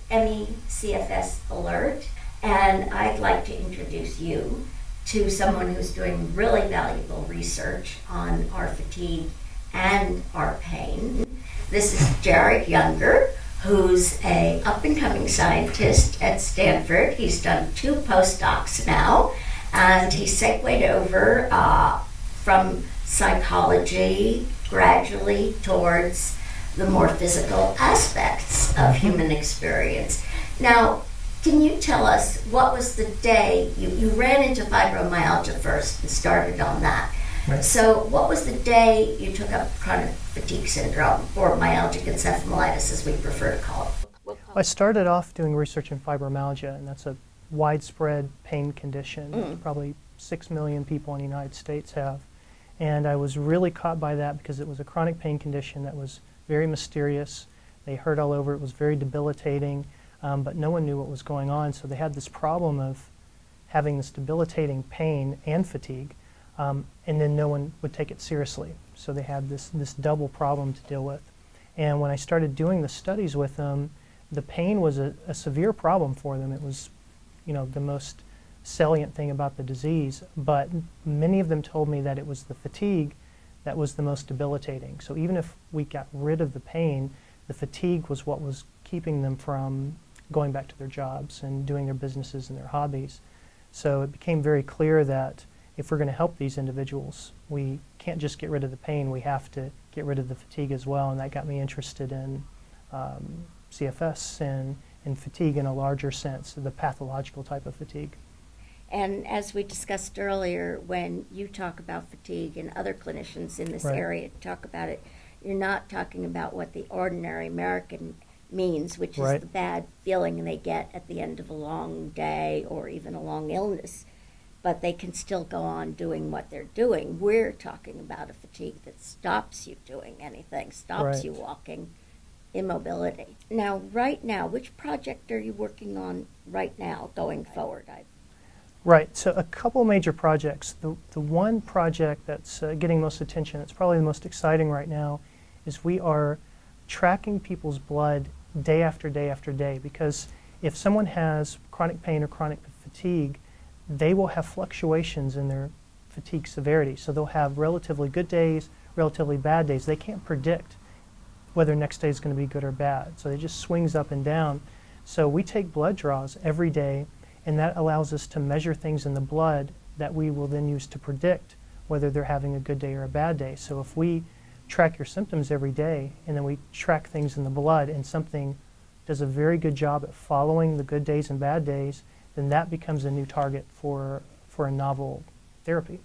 MECFS Alert, and I'd like to introduce you to someone who's doing really valuable research on our fatigue and our pain. This is Jared Younger, who's a up-and-coming scientist at Stanford. He's done 2 postdocs now, and he segued over from psychology gradually towards the more physical aspects of human experience. Now, can you tell us what was the day you ran into fibromyalgia first and started on that? Right. So what was the day you took up chronic fatigue syndrome, or myalgic encephalomyelitis as we prefer to call it? I started off doing research in fibromyalgia, and that's a widespread pain condition. Probably 6 million people in the United States have. And I was really caught by that because it was a chronic pain condition that was very mysterious. They hurt all over, it was very debilitating, but no one knew what was going on. So they had this problem of having this debilitating pain and fatigue, and then no one would take it seriously. So they had this double problem to deal with. And when I started doing the studies with them, the pain was a severe problem for them. It was, you know, the most salient thing about the disease, but many of them told me that it was the fatigue that was the most debilitating. So even if we got rid of the pain, the fatigue was what was keeping them from going back to their jobs and doing their businesses and their hobbies. So it became very clear that if we're going to help these individuals, we can't just get rid of the pain, we have to get rid of the fatigue as well, and that got me interested in CFS and fatigue in a larger sense, the pathological type of fatigue. And as we discussed earlier, when you talk about fatigue and other clinicians in this area talk about it, you're not talking about what the ordinary American means, which is the bad feeling they get at the end of a long day or even a long illness, but they can still go on doing what they're doing. We're talking about a fatigue that stops you doing anything, stops you walking, immobility. Now, right now, which project are you working on right now going forward? Right, so a couple major projects. The one project that's getting most attention, it's probably the most exciting right now, is we are tracking people's blood day after day after day, because if someone has chronic pain or chronic fatigue, they will have fluctuations in their fatigue severity. So they'll have relatively good days, relatively bad days. They can't predict whether next day is going to be good or bad. So it just swings up and down. So we take blood draws every day, and that allows us to measure things in the blood that we will then use to predict whether they're having a good day or a bad day. So if we track your symptoms every day, and then we track things in the blood, and something does a very good job at following the good days and bad days, then that becomes a new target for a novel therapy.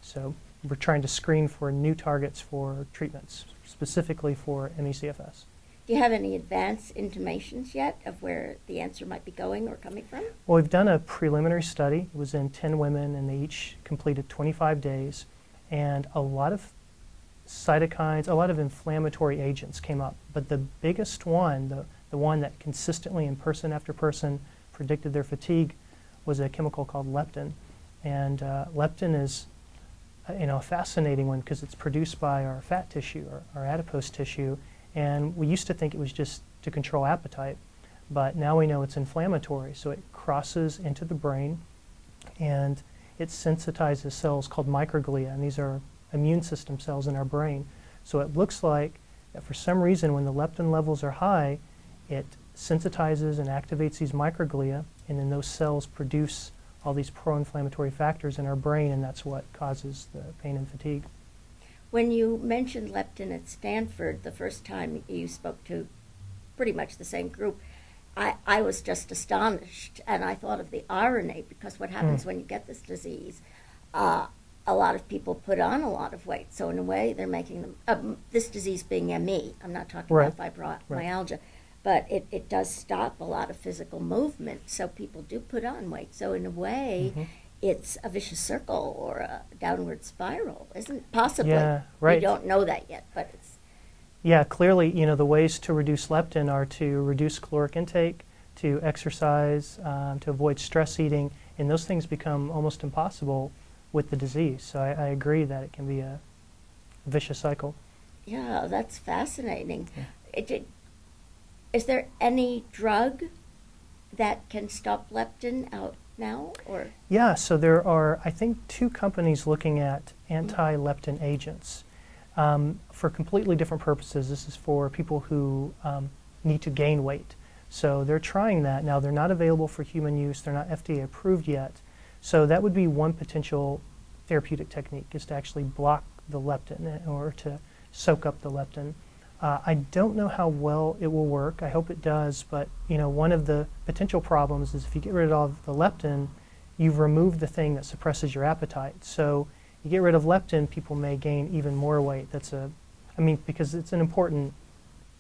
So we're trying to screen for new targets for treatments, specifically for MECFS. Do you have any advanced intimations yet of where the answer might be going or coming from? Well, we've done a preliminary study. It was in 10 women, and they each completed 25 days. And a lot of cytokines, a lot of inflammatory agents came up. But the biggest one, the one that consistently in person after person predicted their fatigue, was a chemical called leptin. And leptin is a fascinating one because it's produced by our fat tissue, our adipose tissue. And we used to think it was just to control appetite, but now we know it's inflammatory. So it crosses into the brain, and it sensitizes cells called microglia, and these are immune system cells in our brain. So it looks like that for some reason when the leptin levels are high, it sensitizes and activates these microglia, and then those cells produce all these pro-inflammatory factors in our brain, and that's what causes the pain and fatigue. When you mentioned leptin at Stanford the first time you spoke to pretty much the same group, I was just astonished, and I thought of the irony, because what happens when you get this disease, a lot of people put on a lot of weight. So in a way, they're making them, this disease being ME, I'm not talking about fibromyalgia, but it does stop a lot of physical movement, so people do put on weight. So in a way, it's a vicious circle or a downward spiral, isn't it? Possibly. Yeah, right. We don't know that yet, but it's... Yeah, clearly, the ways to reduce leptin are to reduce caloric intake, to exercise, to avoid stress eating, and those things become almost impossible with the disease. So I agree that it can be a vicious cycle. Yeah, that's fascinating. Yeah. Is there any drug that can stop leptin out now, or? Yeah, so there are, I think, 2 companies looking at anti-leptin agents for completely different purposes. This is for people who need to gain weight. So they're trying that. Now, they're not available for human use. They're not FDA approved yet. So that would be one potential therapeutic technique, is to actually block the leptin or to soak up the leptin. I don't know how well it will work. I hope it does, but one of the potential problems is if you get rid of the leptin, you've removed the thing that suppresses your appetite. So you get rid of leptin, people may gain even more weight. Because it's an important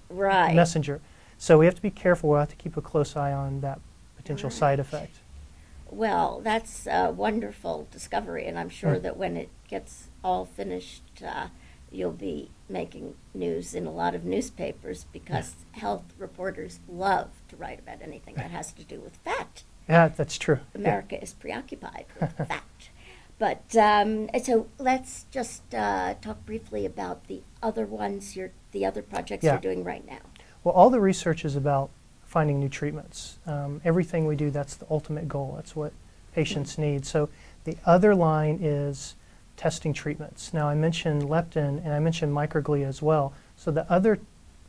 messenger. So we have to be careful. We'll have to keep a close eye on that potential side effect. Well, that's a wonderful discovery, and I'm sure that when it gets all finished, you'll be making news in a lot of newspapers, because health reporters love to write about anything that has to do with fat. Yeah, that's true. America is preoccupied with fat. But so let's just talk briefly about the other ones, the other projects you're doing right now. Well, all the research is about finding new treatments. Everything we do, that's the ultimate goal. That's what patients need. So the other line is testing treatments. Now, I mentioned leptin and I mentioned microglia as well. So the other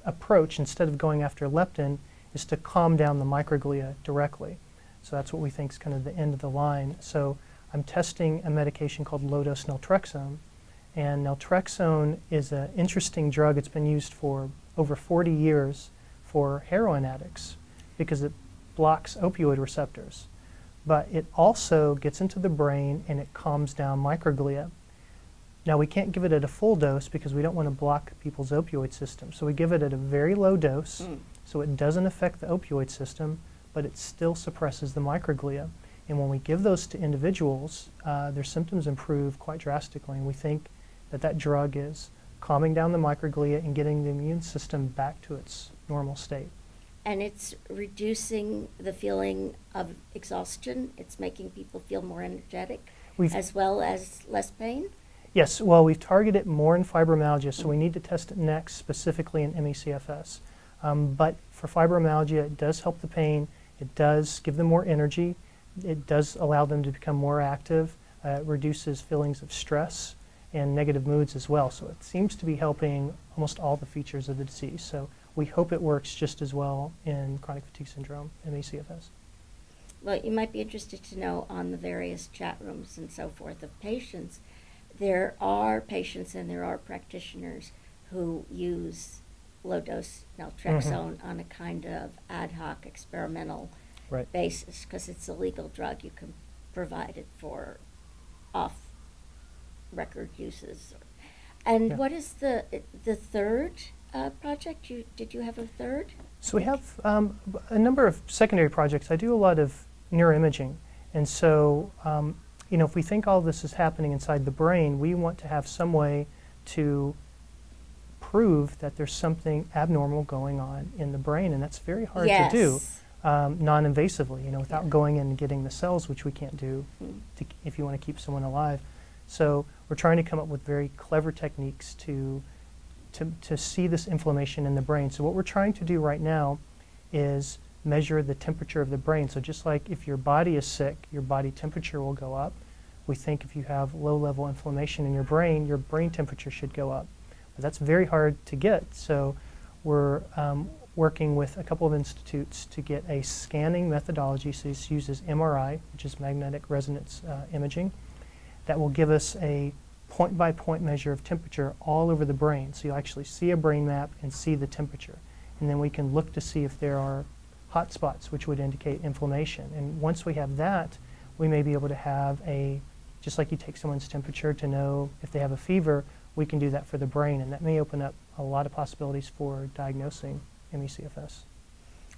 approach, instead of going after leptin, is to calm down the microglia directly. So that's what we think is kind of the end of the line. So I'm testing a medication called low-dose naltrexone. And naltrexone is an interesting drug. It's been used for over 40 years for heroin addicts because it blocks opioid receptors. But it also gets into the brain and it calms down microglia. Now, we can't give it at a full dose because we don't want to block people's opioid system. So we give it at a very low dose, so it doesn't affect the opioid system, but it still suppresses the microglia. And when we give those to individuals, their symptoms improve quite drastically. And we think that that drug is calming down the microglia and getting the immune system back to its normal state. And it's reducing the feeling of exhaustion. It's making people feel more energetic, as well as less pain? Yes, well, we've targeted more in fibromyalgia, so we need to test it next, specifically in ME/CFS. But for fibromyalgia, it does help the pain. It does give them more energy. It does allow them to become more active. It reduces feelings of stress and negative moods as well. So it seems to be helping almost all the features of the disease. So we hope it works just as well in chronic fatigue syndrome, ME/CFS. Well, you might be interested to know, on the various chat rooms and so forth of patients, there are patients and there are practitioners who use low-dose naltrexone on a kind of ad hoc experimental basis, because it's a legal drug. You can provide it for off-record uses. And what is the third project? Did you have a third? So we have a number of secondary projects. I do a lot of neuroimaging, and so if we think all this is happening inside the brain, we want to have some way to prove that there's something abnormal going on in the brain, and that's very hard to do non-invasively, without going in and getting the cells, which we can't do if you want to keep someone alive. So we're trying to come up with very clever techniques to see this inflammation in the brain. So what we're trying to do right now is measure the temperature of the brain. So just like if your body is sick, your body temperature will go up. We think if you have low-level inflammation in your brain temperature should go up. But that's very hard to get. So we're working with a couple of institutes to get a scanning methodology. So this uses MRI, which is magnetic resonance imaging, that will give us a point-by-point measure of temperature all over the brain. So you'll actually see a brain map and see the temperature. And then we can look to see if there are hot spots, which would indicate inflammation. And once we have that, we may be able to have just like you take someone's temperature to know if they have a fever, we can do that for the brain. And that may open up a lot of possibilities for diagnosing ME/CFS.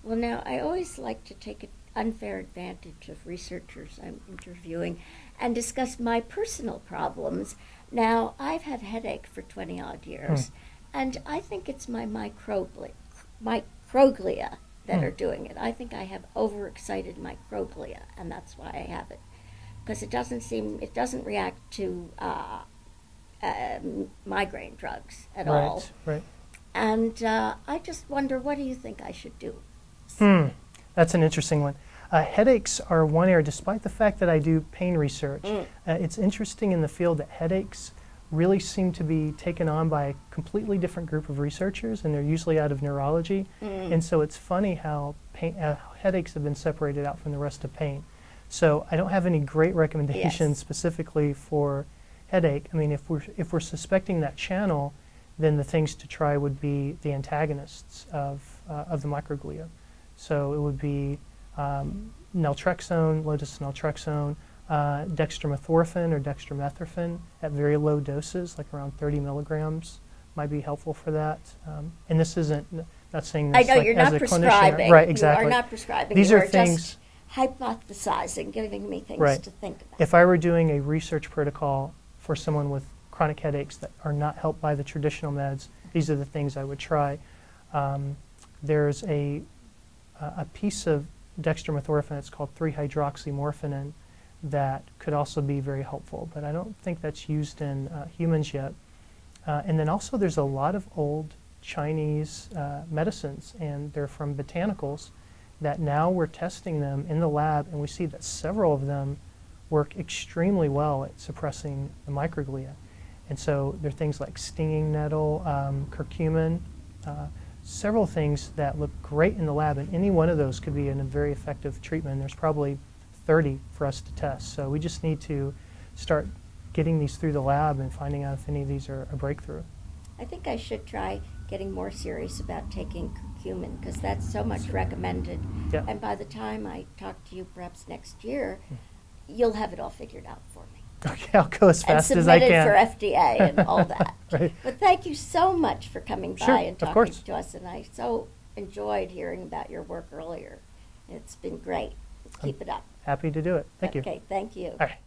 Well, now, I always like to take an unfair advantage of researchers I'm interviewing and discuss my personal problems. Now, I've had headache for 20-odd years, and I think it's my microglia that are doing it. I think I have overexcited microglia, and that's why I have it. Because it doesn't react to migraine drugs at all. Right. And I just wonder, what do you think I should do? That's an interesting one. Headaches are one area, despite the fact that I do pain research. It's interesting in the field that headaches really seem to be taken on by a completely different group of researchers, and they're usually out of neurology. And so it's funny how headaches have been separated out from the rest of pain. So I don't have any great recommendations specifically for headache. I mean, if we're suspecting that channel, then the things to try would be the antagonists of the microglia. So it would be naltrexone, low-dose naltrexone, dextromethorphan or dextromethorphan at very low doses, like around 30 milligrams, might be helpful for that. And this isn't, not saying this I know like you're as not a prescribing. clinician. Right, exactly. You are not prescribing. These you are things, just hypothesizing, giving me things to think about. If I were doing a research protocol for someone with chronic headaches that are not helped by the traditional meds, these are the things I would try. There's a piece of dextromethorphan, it's called 3-hydroxymorphinin, that could also be very helpful, but I don't think that's used in humans yet. And then also there's a lot of old Chinese medicines, and they're from botanicals, that now we're testing them in the lab, and we see that several of them work extremely well at suppressing the microglia. And so there are things like stinging nettle, curcumin, several things that look great in the lab, and any one of those could be a very effective treatment. There's probably 30 for us to test. So we just need to start getting these through the lab and finding out if any of these are a breakthrough. I think I should try getting more serious about taking curcumin, because that's so much recommended. Yeah. And by the time I talk to you perhaps next year, you'll have it all figured out for me. Okay, I'll go as fast as I can. And submitted for FDA and all that. Right. But thank you so much for coming by and of talking course. to us. And I so enjoyed hearing about your work earlier. It's been great. Keep it up. Happy to do it. Thank you. Okay, thank you. All right.